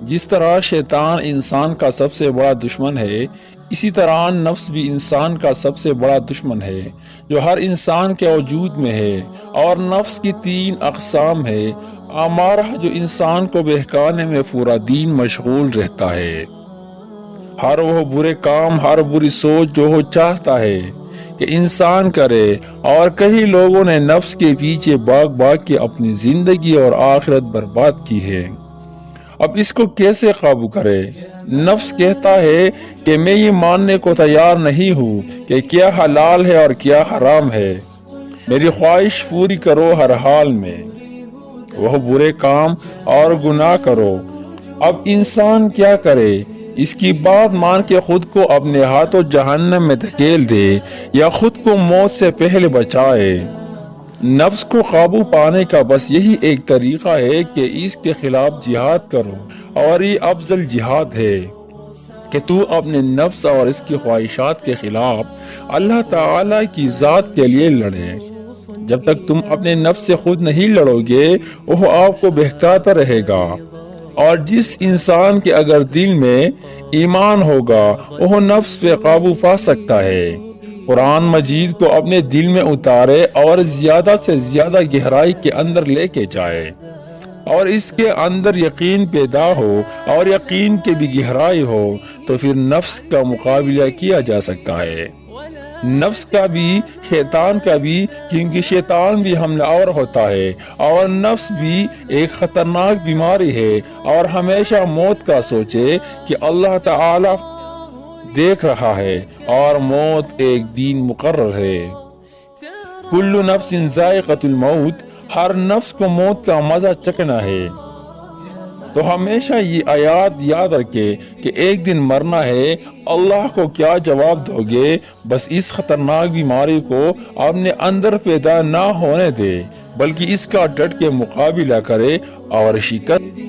جس طرح شیطان انسان کا سب سے بڑا دشمن ہے، اسی طرح نفس بھی انسان کا سب سے بڑا دشمن ہے جو ہر انسان کے وجود میں ہے۔ اور نفس کی 3 اقسام ہے۔ امارہ جو انسان کو بہکانے میں پورا دن مشغول رہتا ہے، ہر وہ برے کام، ہر بری سوچ جو وہ چاہتا ہے کہ انسان کرے، اور کئی لوگوں نے نفس کے پیچھے بھاگ بھاگ کے اپنی زندگی اور آخرت برباد کی ہے۔ اب اس کو کیسے قابو کرے؟ نفس کہتا ہے کہ میں یہ ماننے کو تیار نہیں ہوں کہ کیا حلال ہے اور کیا حرام ہے، میری خواہش پوری کرو ہر حال میں، وہ برے کام اور گناہ کرو۔ اب انسان کیا کرے؟ اس کی بات مان کے خود کو اپنے ہاتھوں جہنم میں دھکیل دے یا خود کو موت سے پہلے بچائے۔ نفس کو قابو پانے کا بس یہی ایک طریقہ ہے کہ اس کے خلاف جہاد کرو، اور یہ افضل جہاد ہے کہ تو اپنے نفس اور اس کی خواہشات کے خلاف اللہ تعالی کی ذات کے لیے لڑے۔ جب تک تم اپنے نفس سے خود نہیں لڑو گے، وہ آپ کو بہکاتا رہے گا۔ اور جس انسان کے اگر دل میں ایمان ہوگا، وہ نفس پہ قابو پا سکتا ہے۔ قرآن مجید کو اپنے دل میں اتارے اور زیادہ سے زیادہ گہرائی کے اندر لے کے جائے، اور اس کے اندر یقین پیدا ہو اور یقین کے بھی گہرائی ہو، تو پھر نفس کا مقابلہ کیا جا سکتا ہے، نفس کا بھی، شیطان کا بھی، کیونکہ شیطان بھی حملہ آور ہوتا ہے، اور نفس بھی ایک خطرناک بیماری ہے، اور ہمیشہ موت کا سوچے کہ اللہ تعالی دیکھ رہا ہے اور موت ایک دن مقرر ہے۔ کل نفس ذائقۃ الموت، ہر نفس کو موت کا مزہ چکھنا ہے۔ تو ہمیشہ یہ آیات یاد رکھے کہ ایک دن مرنا ہے۔ اللہ کو کیا جواب دو گے؟ بس اس خطرناک بیماری کو اپنے اندر پیدا نہ ہونے دے، بلکہ اس کا ڈٹ کے مقابلہ کرے اور شکست